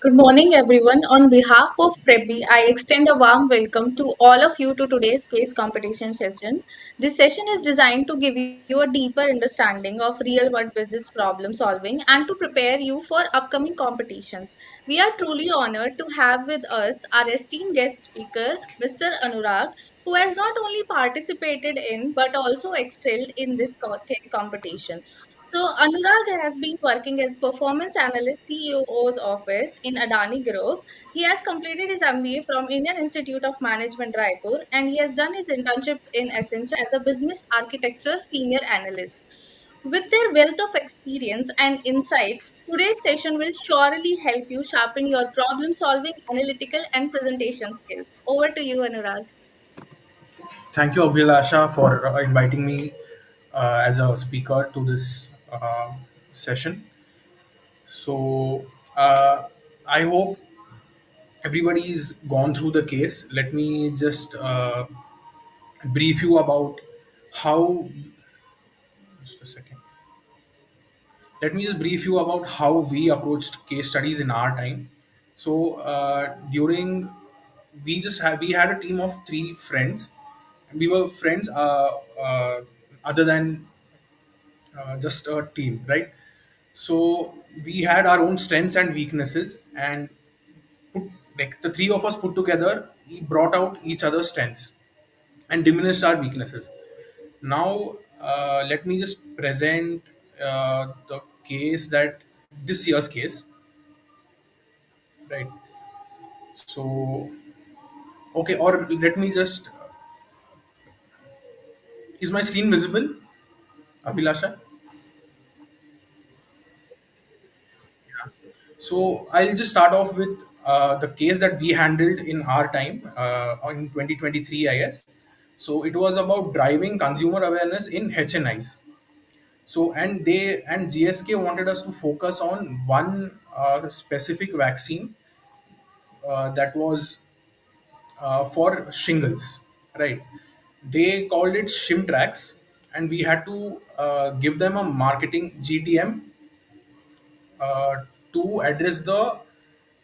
Good morning, everyone. On behalf of PrepBee, I extend a warm welcome to all of you to today's case competition session. This session is designed to give you a deeper understanding of real world business problem solving and to prepare you for upcoming competitions. We are truly honored to have with us our esteemed guest speaker, Mr. Anurag, who has not only participated in but also excelled in this case competition. So Anurag has been working as performance analyst CEO's office in Adani Group. He has completed his MBA from Indian Institute of Management Raipur and he has done his internship in Accenture as a business architecture senior analyst. With their wealth of experience and insights, today's session will surely help you sharpen your problem solving, analytical and presentation skills. Over to you, Anurag. Thank you, Abhilasha, for inviting me as a speaker to this session. So, I hope everybody's gone through the case. Let me just brief you about how. Just a second. Let me just brief you about how we approached case studies in our time. So, during we had a team of three friends. We were friends other than just a team, right? So we had our own strengths and weaknesses, and put, like the three of us put together, we brought out each other's strengths and diminished our weaknesses. Now, let me just present the case that this year's case, right? So, okay, or let me just, is my screen visible, Abhilasha? So I'll just start off with the case that we handled in our time in 2023, I guess. So it was about driving consumer awareness in HNIs. So and GSK wanted us to focus on one specific vaccine that was for shingles, right? They called it Shimtrax, and we had to give them a marketing GTM uh, to address the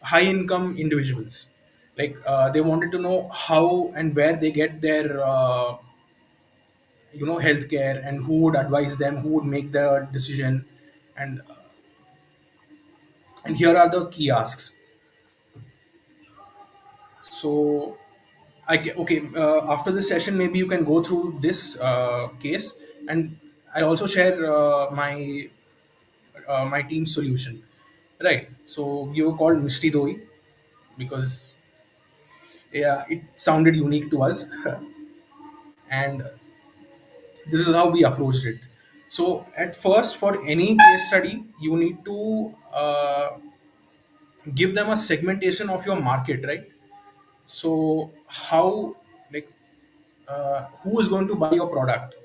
high income individuals. Like they wanted to know how and where they get their healthcare, and who would advise them, who would make the decision, and here are the key asks. So okay, after this session maybe you can go through this case, and I also share my team's solution, right? So we were called Mishti Doi because yeah, it sounded unique to us, and this is how we approached it. So at first, for any case study, you need to give them a segmentation of your market, right? So how, like, who is going to buy your product?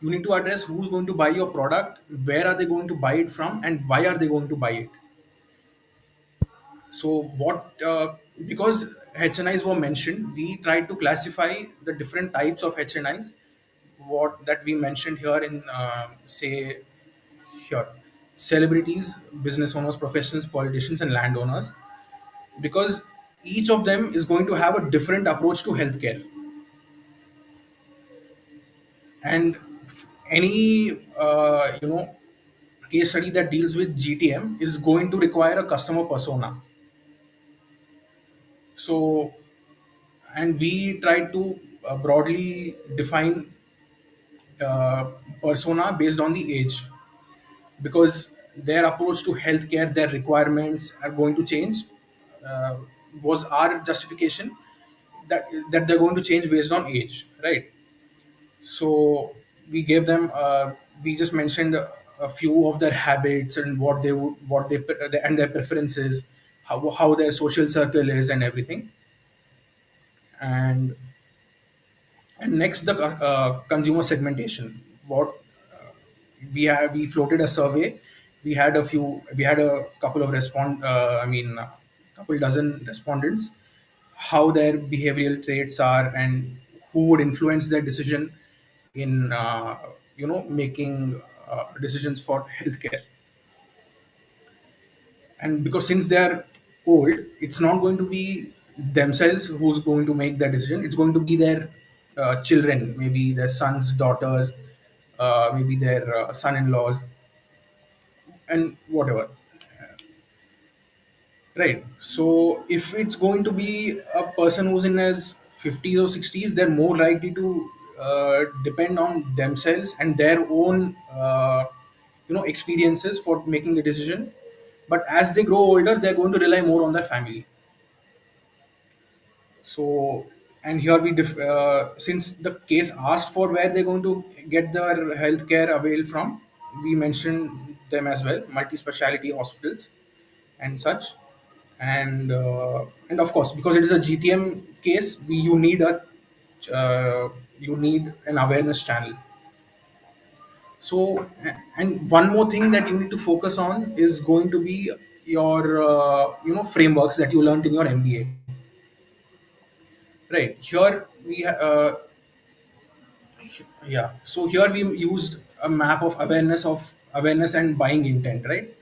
You need to address who's going to buy your product, where are they going to buy it from, and why are they going to buy it. So what because HNIs were mentioned, we tried to classify the different types of HNIs, what that we mentioned here in say here: celebrities, business owners, professionals, politicians, and landowners, because each of them is going to have a different approach to healthcare. And any case study that deals with GTM is going to require a customer persona. So, and we try to broadly define uh, persona based on the age, because their approach to healthcare, their requirements are going to change. Uh, was our justification that they're going to change based on age, right? So we gave them. We just mentioned a few of their habits and what they would, what they and their preferences, how their social circle is, and everything. And next, the consumer segmentation. What we floated a survey. We had a couple of couple dozen respondents, how their behavioral traits are, and who would influence their decision in making decisions for healthcare. And because since they are old, it's not going to be themselves who's going to make that decision. It's going to be their children, maybe their sons, daughters, maybe their son-in-laws, and whatever. Right. So if it's going to be a person who's in his 50s or 60s, they're more likely to depend on themselves and their own, experiences for making the decision. But as they grow older, they're going to rely more on their family. So, and here since the case asked for where they're going to get their healthcare availed from, we mentioned them as well, multi-speciality hospitals and such. And of course, because it is a GTM case, uh, you need an awareness channel. So, and one more thing that you need to focus on is going to be your frameworks that you learned in your MBA. Right here yeah, so here we used a map of awareness and buying intent, right?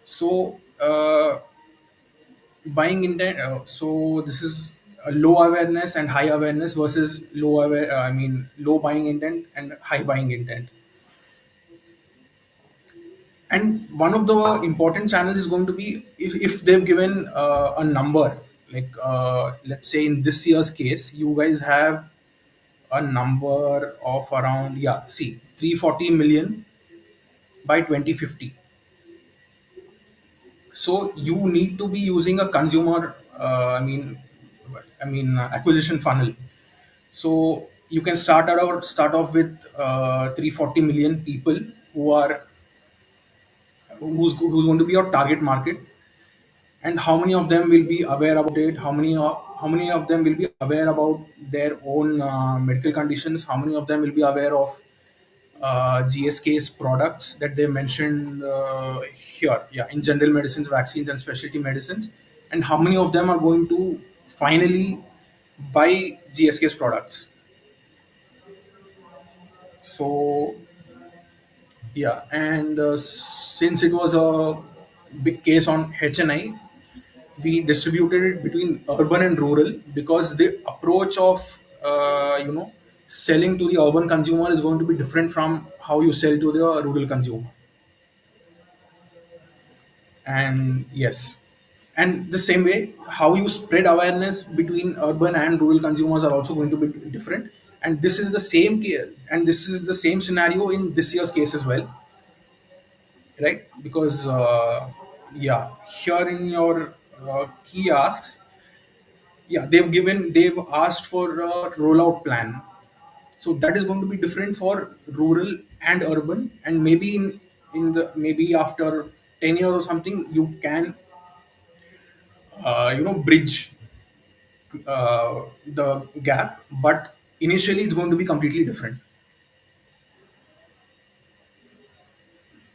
So buying intent, so this is a low awareness and high awareness versus low buying intent and high buying intent. And one of the important channels is going to be if they've given a number, like let's say in this year's case you guys have a number of around, yeah, see, 340 million by 2050. So you need to be using a consumer acquisition funnel. So you can start off with 340 million people who are who's going to be your target market, and how many of them will be aware about it, how many of them will be aware about their own medical conditions, how many of them will be aware of GSK's products that they mentioned here, yeah, in general medicines, vaccines, and specialty medicines, and how many of them are going to finally buy GSK's products. So yeah, and since it was a big case on HNI, we distributed it between urban and rural because the approach of selling to the urban consumer is going to be different from how you sell to the rural consumer. And yes, and the same way how you spread awareness between urban and rural consumers are also going to be different. And this is the same and this is the same scenario in this year's case as well, right? Because yeah, here in your key asks, yeah, they've asked for a rollout plan. So that is going to be different for rural and urban, and maybe maybe after 10 years or something you can bridge the gap, but initially it's going to be completely different.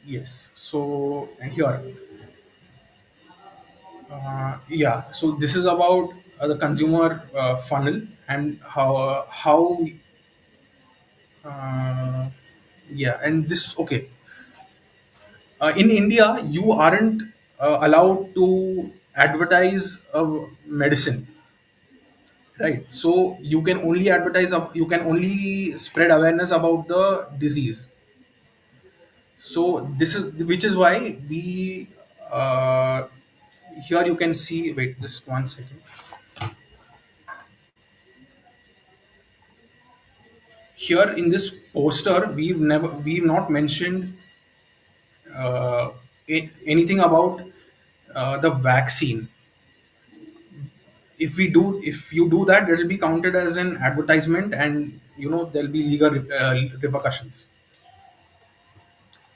Yes. So, and here, yeah, so this is about the consumer funnel and how uh, yeah, and this, okay, in India you aren't allowed to advertise medicine, right? So you can only spread awareness about the disease. So this is which is why we uh, here you can see, wait just 1 second. Here in this poster we've not mentioned anything about the vaccine. If you do that, it will be counted as an advertisement, and there'll be legal repercussions.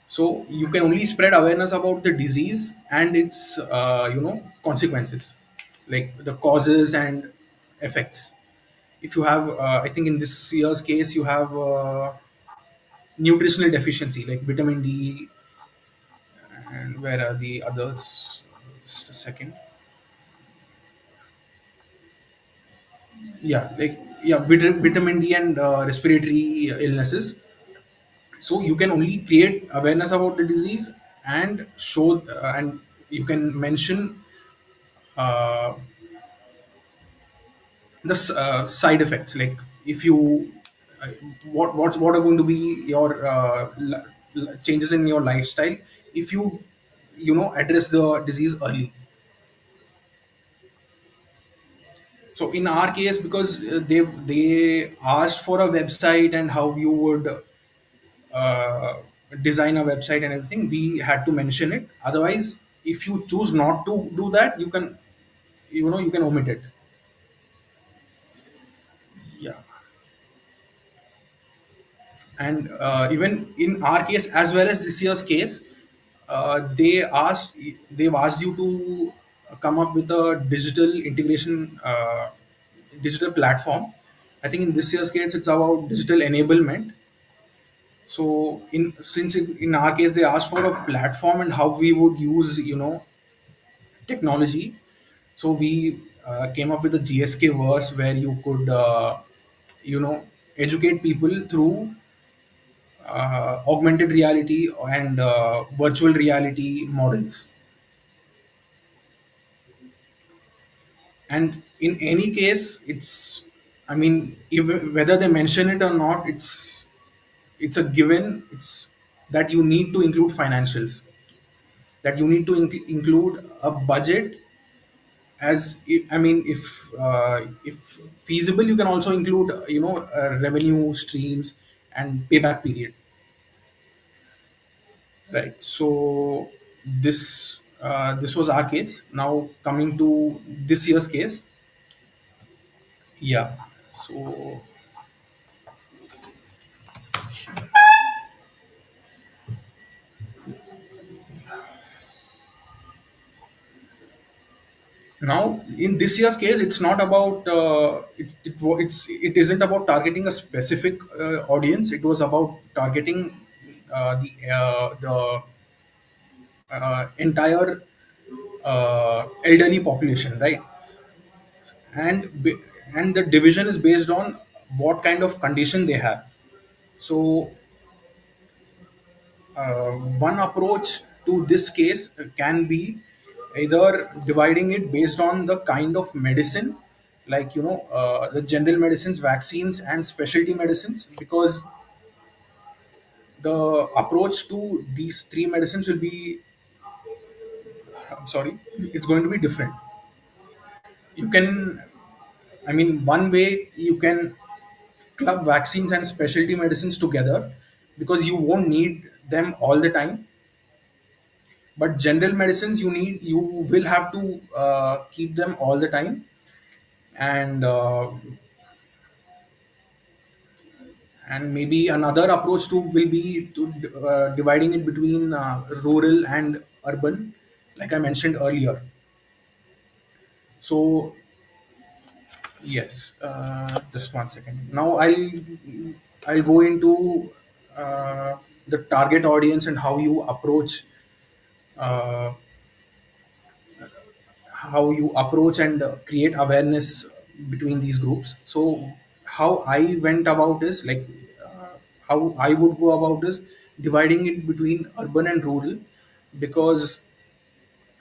So you can only spread awareness about the disease and its consequences, like the causes and effects. If you have I think in this year's case you have nutritional deficiency like vitamin D, and where are the others? Just a second. Yeah, like, yeah, vitamin D and respiratory illnesses. So you can only create awareness about the disease and show and you can mention uh, the side effects, like if you uh, what are going to be your changes in your lifestyle if you address the disease early. So in our case, because they asked for a website and how you would uh, design a website and everything, we had to mention it. Otherwise, if you choose not to do that, you can omit it. Yeah. And even in our case as well as this year's case, they've asked you to come up with a digital integration, digital platform. I think in this year's case it's about digital enablement. So in our case they asked for a platform and how we would use technology. So we came up with a GSK verse where you could educate people through augmented reality and virtual reality models. And in any case, I mean, even whether they mention it or not, it's a given. It's that you need to include financials, that you need to include a budget. I mean, if feasible, you can also include revenue streams and payback period. Right. So this was our case. Now coming to this year's case. Yeah. So now in this year's case, it's not about it isn't about targeting a specific audience. It was about targeting the entire elderly population, right? And and the division is based on what kind of condition they have. So one approach to this case can be either dividing it based on the kind of medicine, like the general medicines, vaccines, and specialty medicines, because the approach to these three medicines will be, I'm sorry, it's going to be different. You can, I mean, one way you can club vaccines and specialty medicines together, because you won't need them all the time. But general medicines, you will have to keep them all the time. And uh, and maybe another approach to will be to dividing it between rural and urban, like I mentioned earlier. So yes, just 1 second. Now I'll go into the target audience and uh, how you approach and create awareness between these groups. So how I went about is like, how I would go about is dividing it between urban and rural, because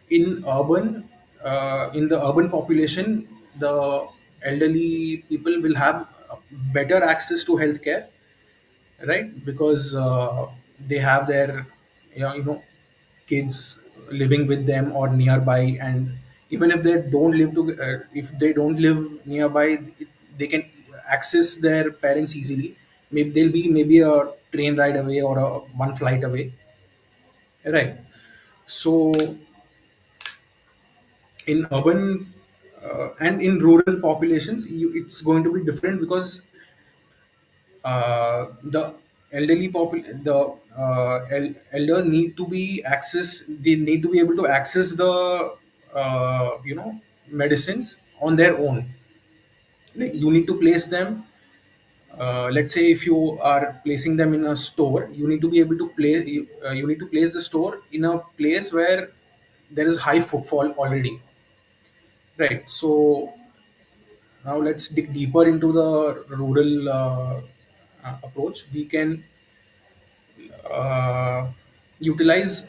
in the urban population, the elderly people will have better access to healthcare, right? Because they have their kids living with them or nearby, and even if they don't if they don't live nearby, they can access their parents easily. Maybe they'll be maybe a train ride away or a one flight away, right? So in urban and in rural populations, it's going to be different, because the the elders need to be access they need to be able to access the medicines on their own. Like you need to place them, let's say if you are placing them in a store, you need to be able to you need to place the store in a place where there is high footfall already, right? So now let's dig deeper into the rural approach. We can uh, utilize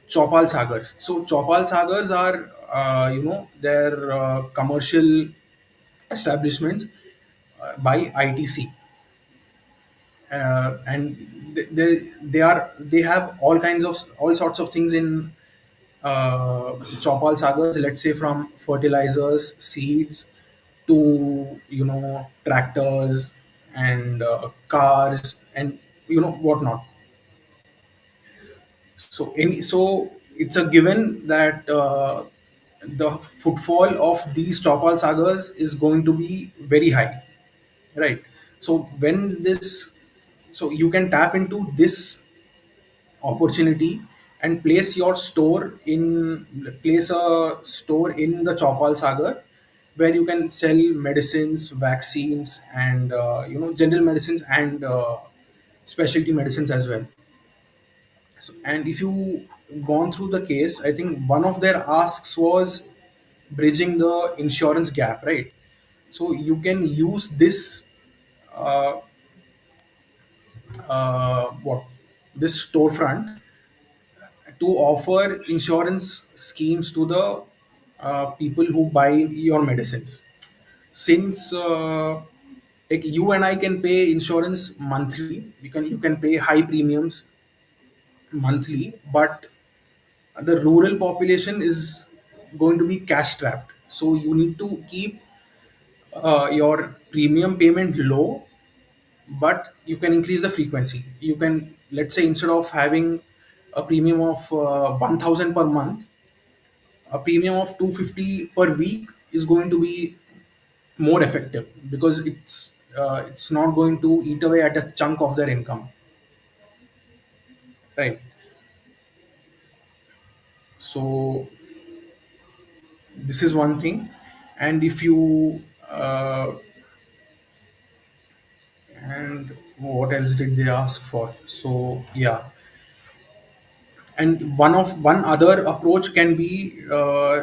Chopal Sagars. So Chopal Sagars are, they're commercial establishments by ITC, and they have all sorts of things in Chopal Sagars. Let's say from fertilizers, seeds, to tractors and cars and whatnot. So it's a given that the footfall of these Chopal Sagas is going to be very high, right? So when this so you can tap into this opportunity and place a store in the Chopal Sagar, where you can sell medicines, vaccines, and general medicines and specialty medicines as well. So, and if you gone through the case, I think one of their asks was bridging the insurance gap, right? So you can use this uh, what this storefront to offer insurance schemes to the people who buy your medicines. Since like you and I can pay insurance monthly, you can pay high premiums monthly, but the rural population is going to be cash strapped. So you need to keep your premium payment low, but you can increase the frequency. You can, let's say, instead of having a premium of 1000 per month, a premium of 250 per week is going to be more effective, because it's not going to eat away at a chunk of their income, right? So this is one thing. And if you and what else did they ask for? So yeah, and one other approach can be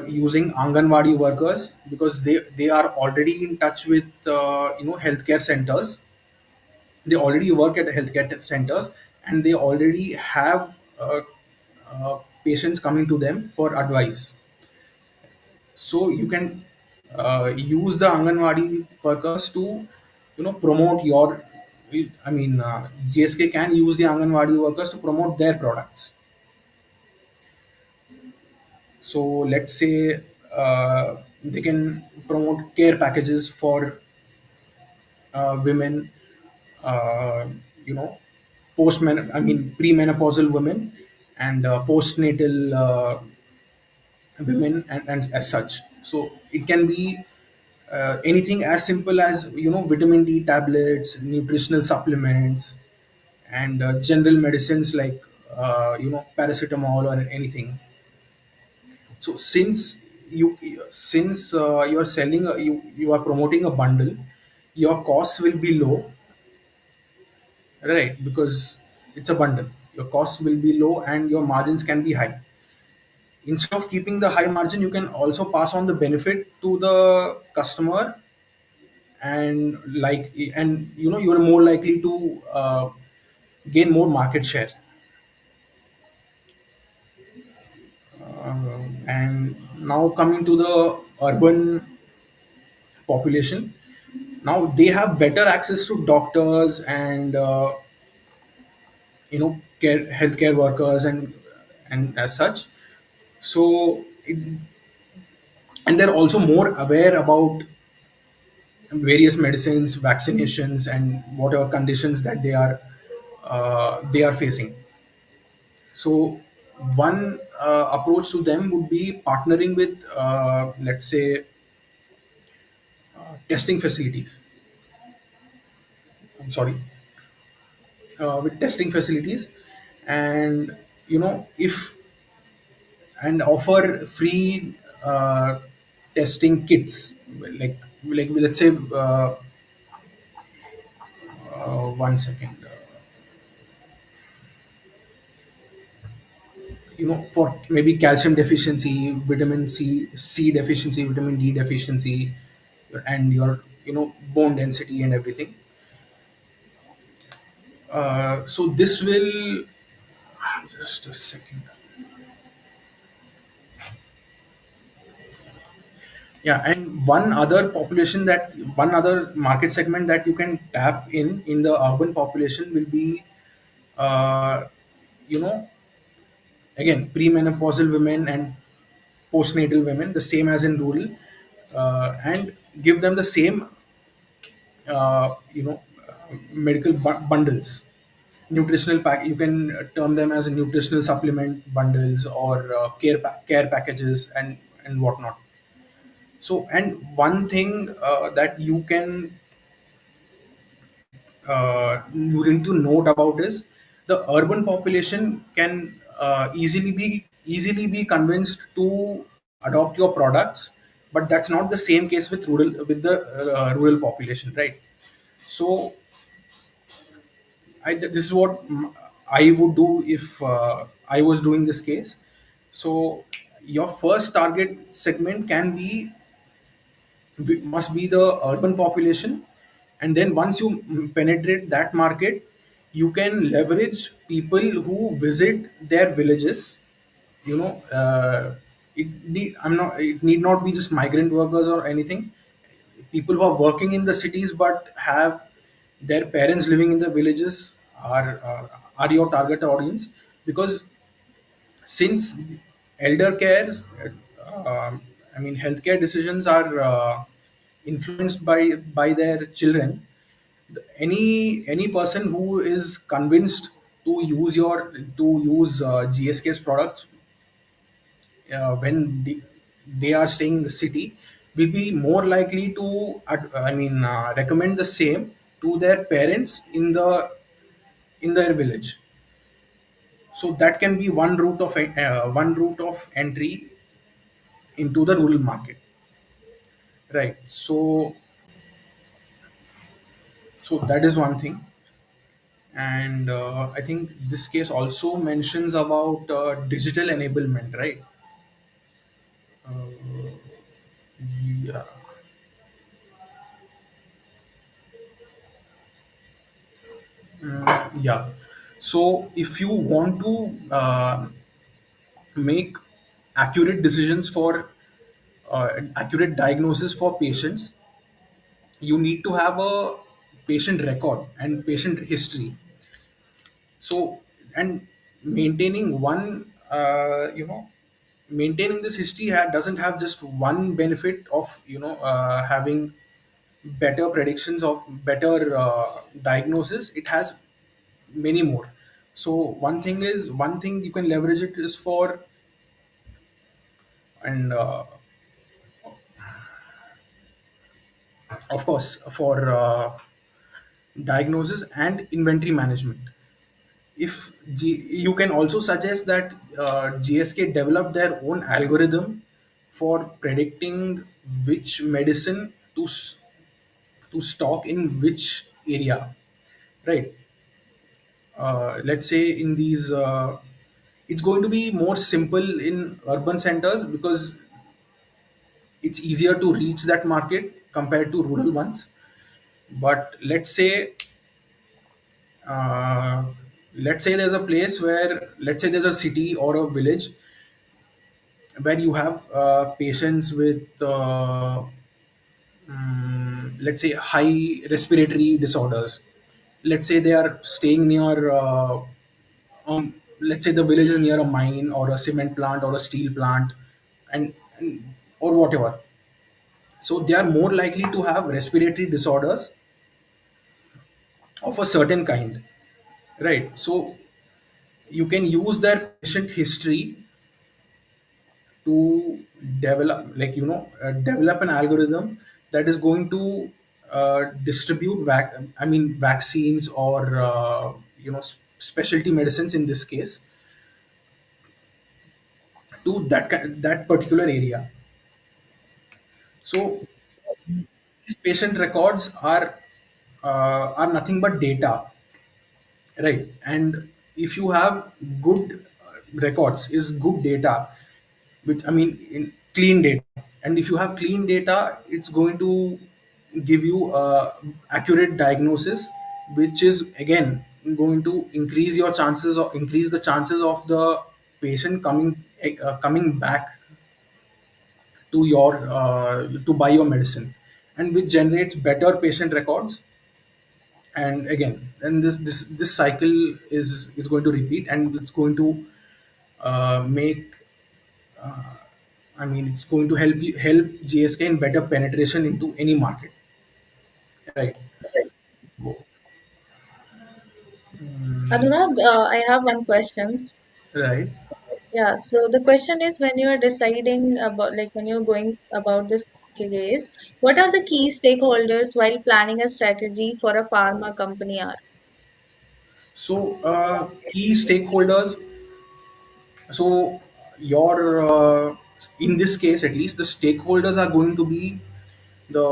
using Anganwadi workers, because they are already in touch with healthcare centers. They already work at healthcare centers, and they already have patients coming to them for advice. So you can use the Anganwadi workers to promote your GSK can use the Anganwadi workers to promote their products. So let's say they can promote care packages for women, uh, you know premenopausal women, and postnatal women, and as such. So it can be anything as simple as vitamin D tablets, nutritional supplements, and general medicines like paracetamol or anything. So since you're selling you are promoting a bundle, your costs will be low, right? Because it's a bundle, your costs will be low and your margins can be high. Instead of keeping the high margin, you can also pass on the benefit to the customer, and you're more likely to gain more market share. And now coming to the urban population, now they have better access to doctors and healthcare workers, and as such. So and they're also more aware about various medicines, vaccinations, and whatever conditions that they are facing. So one approach to them would be partnering with, let's say, testing facilities. I'm sorry, with testing facilities, and if and offer free testing kits, like let's say, one second. For maybe calcium deficiency, vitamin C deficiency, vitamin D deficiency, and your bone density and everything. So this will, just a second. Yeah, and one other market segment that you can tap in the urban population will be, uh, you know, again, premenopausal women and postnatal women, the same as in rural, and give them the same, medical bundles, nutritional pack. You can term them as nutritional supplement bundles or care packages and whatnot. So, and one thing that you need to note about is the urban population can easily be convinced to adopt your products, but that's not the same case with the rural population, right? So this is what I would do if I was doing this case. So your first target segment must be the urban population, and then once you penetrate that market, you can leverage people who visit their villages. You know, it need not be just migrant workers or anything. People who are working in the cities but have their parents living in the villages are your target audience, because since elder cares, healthcare decisions are influenced by their children. Any person who is convinced to use GSK's products when they are staying in the city will be more likely to recommend the same to their parents in their village. So that can be one route of entry into the rural market, right? So that is one thing. And I think this case also mentions about digital enablement, right? Yeah. Yeah. So if you want to make accurate decisions for accurate diagnosis for patients, you need to have a patient record and patient history. So, and maintaining one, maintaining this history doesn't have just one benefit of having better predictions of better diagnosis. It has many more. So one thing you can leverage it is for, and of course, for diagnosis and inventory management. You can also suggest that GSK develop their own algorithm for predicting which medicine to stock in which area, right? Let's say in these it's going to be more simple in urban centers because it's easier to reach that market compared to rural ones. But uh, let's say there's a place where, let's say there's a city or a village where you have patients with let's say high respiratory disorders. Let's say they are staying near let's say the village is near a mine or a cement plant or a steel plant, and or whatever. So they are more likely to have respiratory disorders of a certain kind, right? So you can use their patient history to develop an algorithm that is going to distribute vaccines or specialty medicines in this case to that particular area. So these patient records are nothing but data, right? And if you have good records is good data, which in clean data. And if you have clean data, it's going to give you accurate diagnosis, which is again going to increase the chances of the patient coming back to your to buy your medicine, and which generates better patient records. And again, and this cycle is going to repeat, and it's going to make I mean, it's going to help GSK in better penetration into any market, right? Anurag, I have one question. Right. Yeah, so the question is when you are deciding about, like, when you're going about this case, what are the key stakeholders while planning a strategy for a pharma company are? So key stakeholders. So your in this case, at least, the stakeholders are going to be the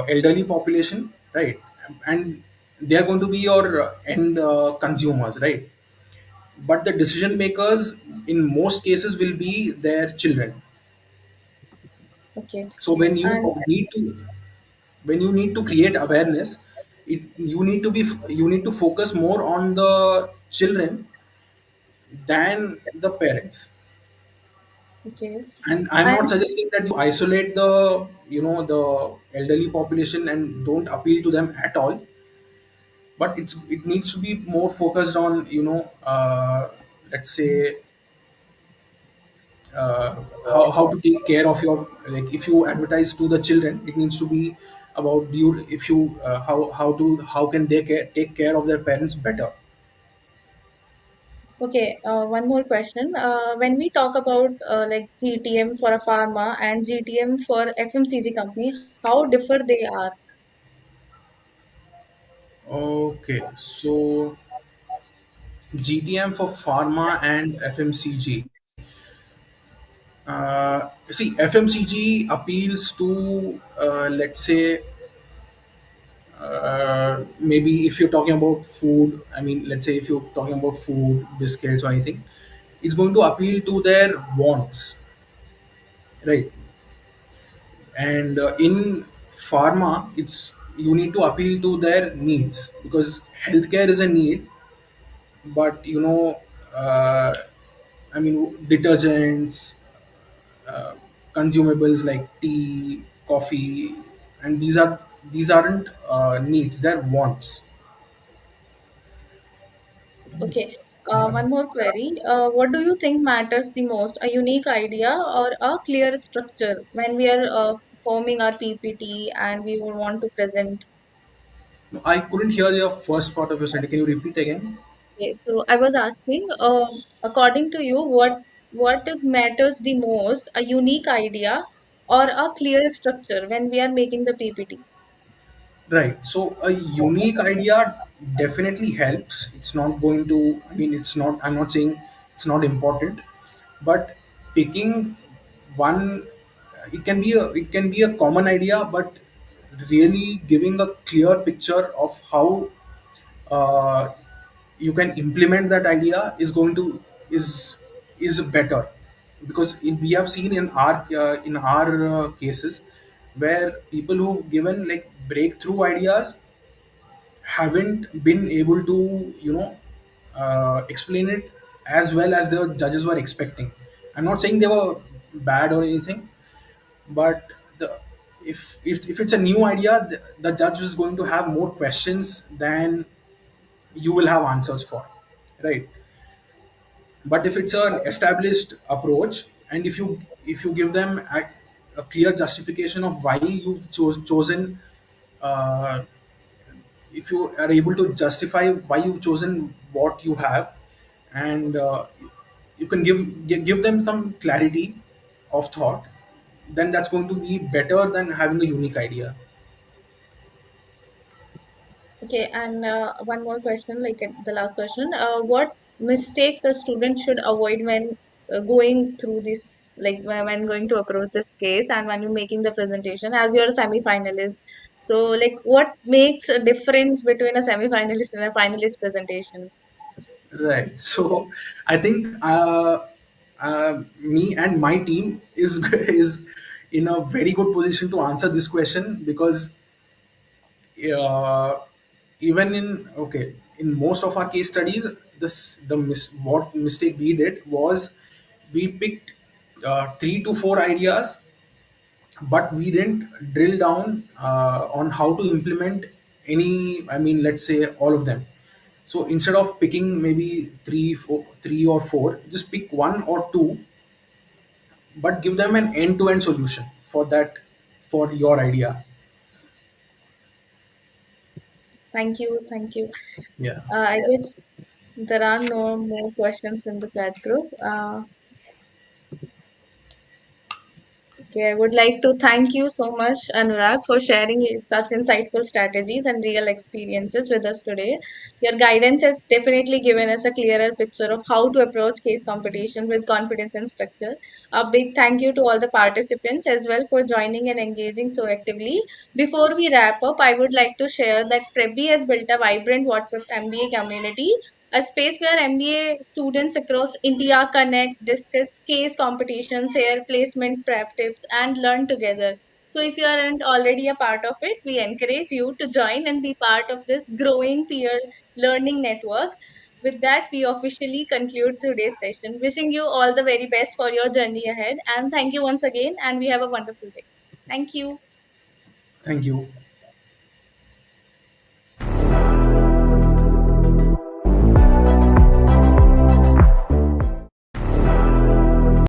elderly population, right? And they are going to be your end consumers, right? But the decision makers in most cases will be their children. Okay. So when you And need to create awareness, you need to focus more on the children than the parents. okay. And I'm not And suggesting that you isolate the the elderly population and don't appeal to them at all, but it needs to be more focused on let's say how to take care of your, like, if you advertise to the children, it needs to be about you, if you how can they take care of their parents better. okay, one more question. When we talk about like GTM for a pharma and GTM for FMCG company, how differ they are? Okay, so GTM for pharma and FMCG. See, FMCG appeals to, let's say, maybe if you're talking about food, I mean, let's say if you're talking about food, biscuits, or anything, it's going to appeal to their wants, right? And in pharma, it's you need to appeal to their needs, because healthcare is a need, but uh, I mean, detergents, uh, consumables like tea, coffee, and these aren't needs; they're wants. Okay. One more query. What do you think matters the most, a unique idea or a clear structure when we are forming our PPT and we will want to present? No, I couldn't hear the first part of your sentence. Can you repeat again? Okay, so I was asking, according to you, what matters the most, a unique idea or a clear structure when we are making the PPT? Right. So a unique idea definitely helps. It's not going to, I mean, it's not, I'm not saying it's not important, but picking one, it can be a common idea, but really giving a clear picture of how uh, you can implement that idea is going to is better, because we have seen in our cases where people who've given like breakthrough ideas haven't been able to explain it as well as the judges were expecting. I'm not saying they were bad or anything, but if it's a new idea, the judge is going to have more questions than you will have answers for, right? But if it's an established approach, and if you give them a clear justification of why you've chosen, uh, if you are able to justify why you've chosen what you have, and you can give them some clarity of thought, then that's going to be better than having a unique idea. Okay, and one more question, like the last question. What mistakes a student should avoid when going through this, like when going to approach this case and when you're making the presentation, as you're a semi-finalist. So, like, what makes a difference between a semi-finalist and a finalist presentation? Right. So I think me and my team is is in a very good position to answer this question, because uh, even in, okay, in most of our case studies, what mistake we did was we picked 3 to 4 ideas, but we didn't drill down on how to implement any, I mean, let's say all of them. So instead of picking maybe three or four, just pick one or two, but give them an end-to-end solution for that, for your idea. Thank you. Thank you. Yeah. I guess there are no more questions in the chat group. Okay, I would like to thank you so much, Anurag, for sharing such insightful strategies and real experiences with us today. Your guidance has definitely given us a clearer picture of how to approach case competition with confidence and structure. A big thank you to all the participants as well for joining and engaging so actively. Before we wrap up, I would like to share that PrepBee has built a vibrant WhatsApp MBA community, a space where MBA students across India connect, discuss case competitions, share placement prep tips, and learn together. So, if you aren't already a part of it, we encourage you to join and be part of this growing peer learning network. With that, we officially conclude today's session. Wishing you all the very best for your journey ahead. And thank you once again. And we have a wonderful day. Thank you. Thank you.